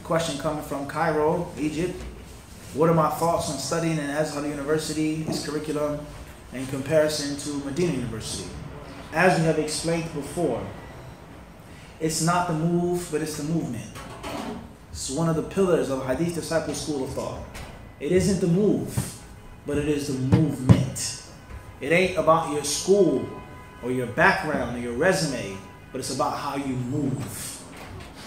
question coming from Cairo, Egypt. What are my thoughts on studying in Azhar University, its curriculum, in comparison to Medina University? As we have explained before, it's not the move, but it's the movement. It's one of the pillars of Hadith Disciple school of thought. It isn't the move, but it is the movement. It ain't about your school or your background or your resume, but it's about how you move.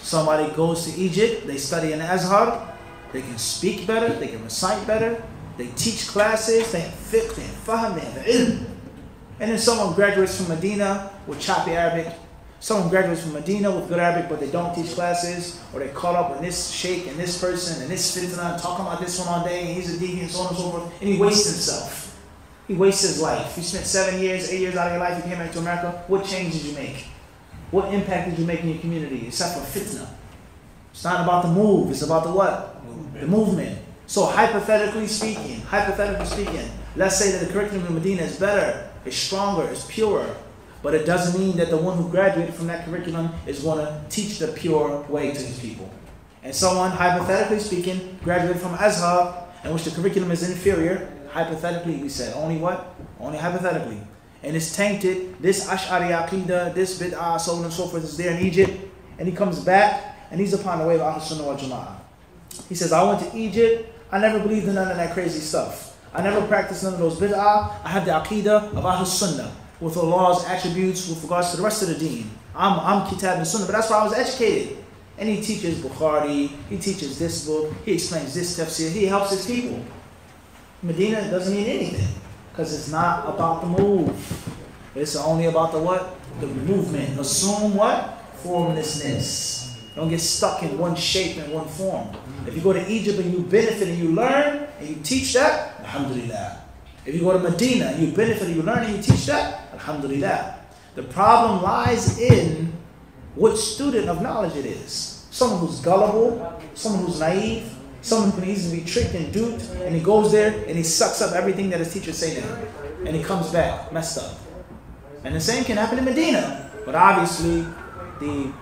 Somebody goes to Egypt, they study in Azhar, they can speak better, they can recite better, they teach classes, they have fiqh, they have fahm, they have ilm. And then someone graduates from Medina with choppy Arabic. Someone graduates from Medina with good Arabic, but they don't teach classes, or they caught up with this sheikh and this person and this fitna, talking about this one all day, and he's a deviant, so on and so forth, and he wastes himself. He wastes his life. You spent 7 years, 8 years out of your life, you came back to America, what change did you make? What impact did you make in your community, except for fitna? It's not about the move, it's about the what? The movement. So hypothetically speaking, let's say that the curriculum in Medina is better, it's stronger, it's purer. But it doesn't mean that the one who graduated from that curriculum is going to teach the pure way to his people. And someone, hypothetically speaking, graduated from Azhar, in which the curriculum is inferior, hypothetically we said, only what? Only hypothetically. And it's tainted, this Ash'ari Aqidah, this Bid'ah, so on and so forth is there in Egypt, and he comes back, and he's upon the way of Ahl Sunnah wal Jama'ah. He says, I went to Egypt, I never believed in none of that crazy stuff. I never practiced none of those Bid'ah, I have the Aqidah of Ahl Sunnah, with Allah's attributes with regards to the rest of the deen. I'm Kitab and Sunnah, but that's where I was educated. And he teaches Bukhari, he teaches this book, he explains this tafsir, he helps his people. Medina doesn't mean anything, because it's not about the move. It's only about the what? The movement. Assume what? Formlessness. Don't get stuck in one shape and one form. If you go to Egypt and you benefit and you learn and you teach that, alhamdulillah. If you go to Medina and you benefit and you learn and you teach that, alhamdulillah. The problem lies in what student of knowledge it is. Someone who's gullible, someone who's naive, someone who can easily be tricked and duped, and he goes there and he sucks up everything that his teachers say to him. And he comes back messed up. And the same can happen in Medina. But obviously, the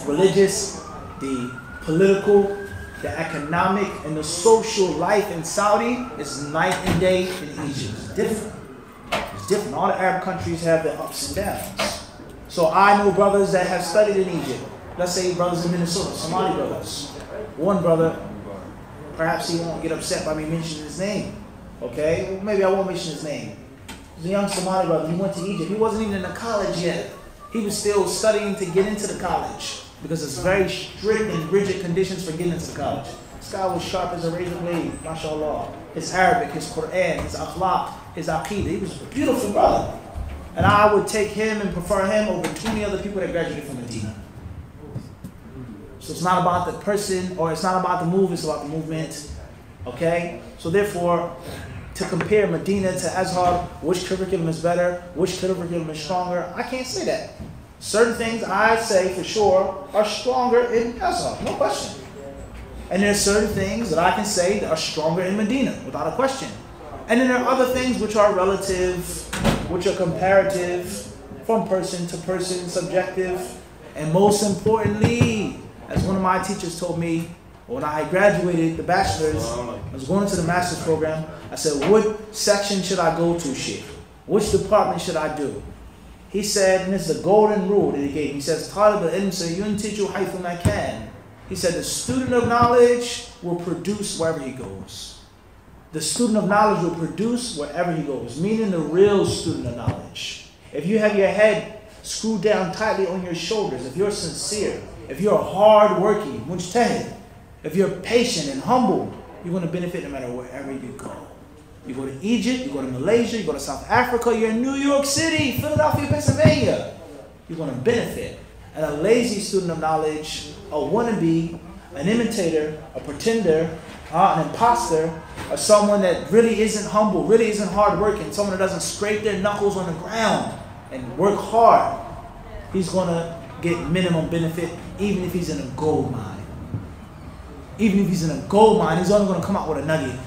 religious, the political, the economic, and the social life in Saudi is night and day in Egypt. It's different. It's different. All the Arab countries have their ups and downs. So I know brothers that have studied in Egypt. Let's say brothers in Minnesota, Somali brothers. One brother, perhaps he won't get upset by me mentioning his name. Okay? Well, maybe I won't mention his name. He's a young Somali brother. He went to Egypt. He wasn't even in the college yet. He was still studying to get into the college, because it's very strict and rigid conditions for getting into the college. This guy was sharp as a razor blade, mashallah. His Arabic, his Quran, his akhlaq, his aqidah. He was a beautiful brother. And I would take him and prefer him over 20 other people that graduated from Medina. So it's not about the person, or it's not about the move, it's about the movement. Okay? So therefore, to compare Medina to Azhar, which curriculum is better, which curriculum is stronger, I can't say that. Certain things I say for sure are stronger in Azhar, no question. And there are certain things that I can say that are stronger in Medina, without a question. And then there are other things which are relative, which are comparative, from person to person, subjective. And most importantly, as one of my teachers told me, when I graduated the bachelor's, I was going into the master's program, I said, what section should I go to, Sheikh? Which department should I do? He said, and this is the golden rule that he gave me, he says, Talib al-ilm sayuntiju haythu ma kan. He said, the student of knowledge will produce wherever he goes. The student of knowledge will produce wherever he goes, meaning the real student of knowledge. If you have your head screwed down tightly on your shoulders, if you're sincere, if you're hard-working, mujtahid, if you're patient and humble, you're going to benefit no matter wherever you go. You go to Egypt, you go to Malaysia, you go to South Africa, you're in New York City, Philadelphia, Pennsylvania. You're going to benefit. And a lazy student of knowledge, a wannabe, an imitator, a pretender, an imposter, or someone that really isn't humble, really isn't hard-working, someone that doesn't scrape their knuckles on the ground and work hard, he's going to get minimum benefit even if he's in a gold mine. Even if he's in a gold mine, he's only going to come out with a nugget.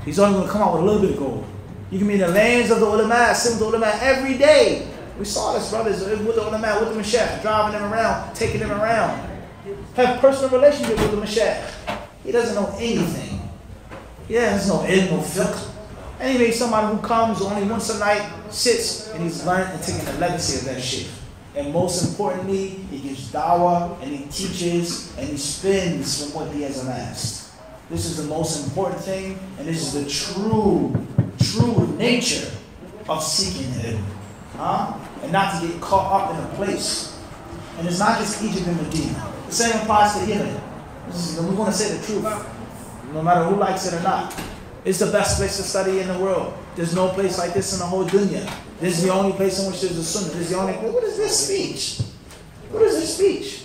He's only going to come out with a little bit of gold. You can be in the lands of the ulama, sit with the ulama every day. We saw this, brothers, with the ulama, with the mashayikh, driving them around, taking them around. have personal relationship with the mashayikh. He doesn't know anything. He has no ilm, no fiqh. Anyway, somebody who comes only once a night, sits, and he's learned and taking the legacy of that sheikh. And most importantly, he gives dawah, and he teaches, and he spends from what he has amassed. This is the most important thing, and this is the true nature of seeking him. And not to get caught up in a place. And it's not just Egypt and Medina. The same applies to Yemen. We want to say the truth, no matter who likes it or not. It's the best place to study in the world. There's no place like this in the whole dunya. This is the only place in which there's a sunnah. This is the only place. What is this speech? What is this speech?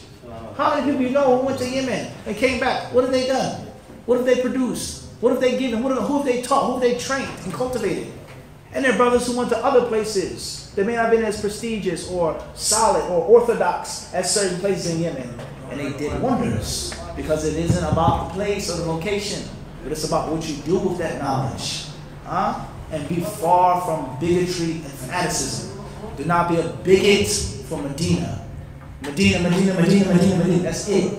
How many people you know who went to Yemen and came back? What have they done? What have they produced? What have they given? Who have they taught? Who have they trained and cultivated? And there are brothers who went to other places. They may not have been as prestigious or solid or orthodox as certain places in Yemen. And they did wonders. Because it isn't about the place or the location, but it's about what you do with that knowledge. And be far from bigotry and fanaticism. Do not be a bigot for Medina. Medina. That's it.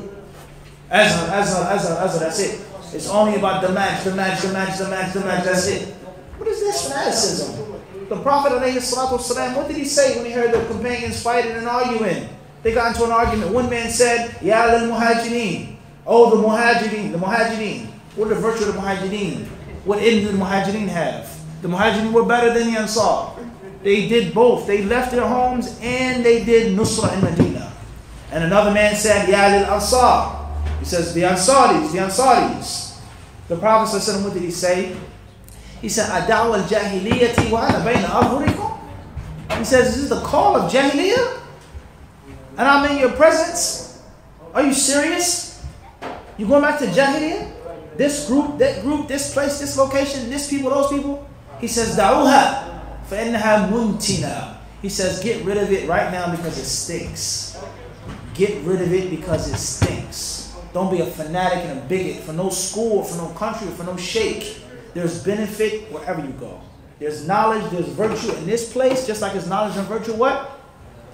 Azhar, that's it. It's only about the match, that's it. What is this fanaticism? The Prophet ﷺ, what did he say when he heard the companions fighting and arguing? They got into an argument. One man said, Ya al-muhajirin. Oh, the muhajirin. What are the virtue of the muhajirin? What ilm did the muhajirin have? The muhajirin were better than the Ansar. They did both. They left their homes and they did nusra in Medina. And another man said, Ya al-ansar. He says, the Ansaris. The Prophet ﷺ, what did he say? He said, Adaw al-jahiliyyati wa ana bayna adhurikum. He says, is this the call of jahiliyyah? And I'm in your presence? Are you serious? You going back to jahiliyyah? This group, that group, this place, this location, this people, those people? He says, Da'uha fa'innaha muntina. He says, get rid of it right now because it stinks. Get rid of it because it stinks. Don't be a fanatic and a bigot for no school, for no country, for no sheikh. There's benefit wherever you go. There's knowledge, there's virtue in this place, just like there's knowledge and virtue what?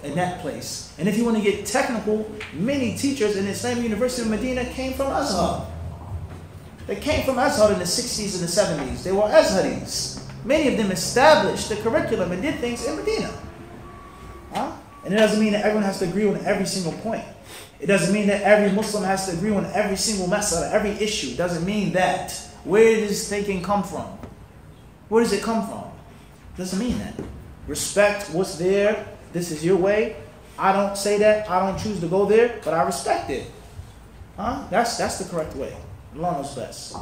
In that place. And if you want to get technical, many teachers in the Islamic University of Medina came from Azhar. They came from Azhar in the 60s and the 70s. They were Azharis. Many of them established the curriculum and did things in Medina. And it doesn't mean that everyone has to agree on every single point. It doesn't mean that every Muslim has to agree on every single mas'ala, every issue. It doesn't mean that. Where does this thinking come from? Where does it come from? It doesn't mean that. Respect what's there. This is your way. I don't say that. I don't choose to go there, but I respect it. That's the correct way. Allah knows best.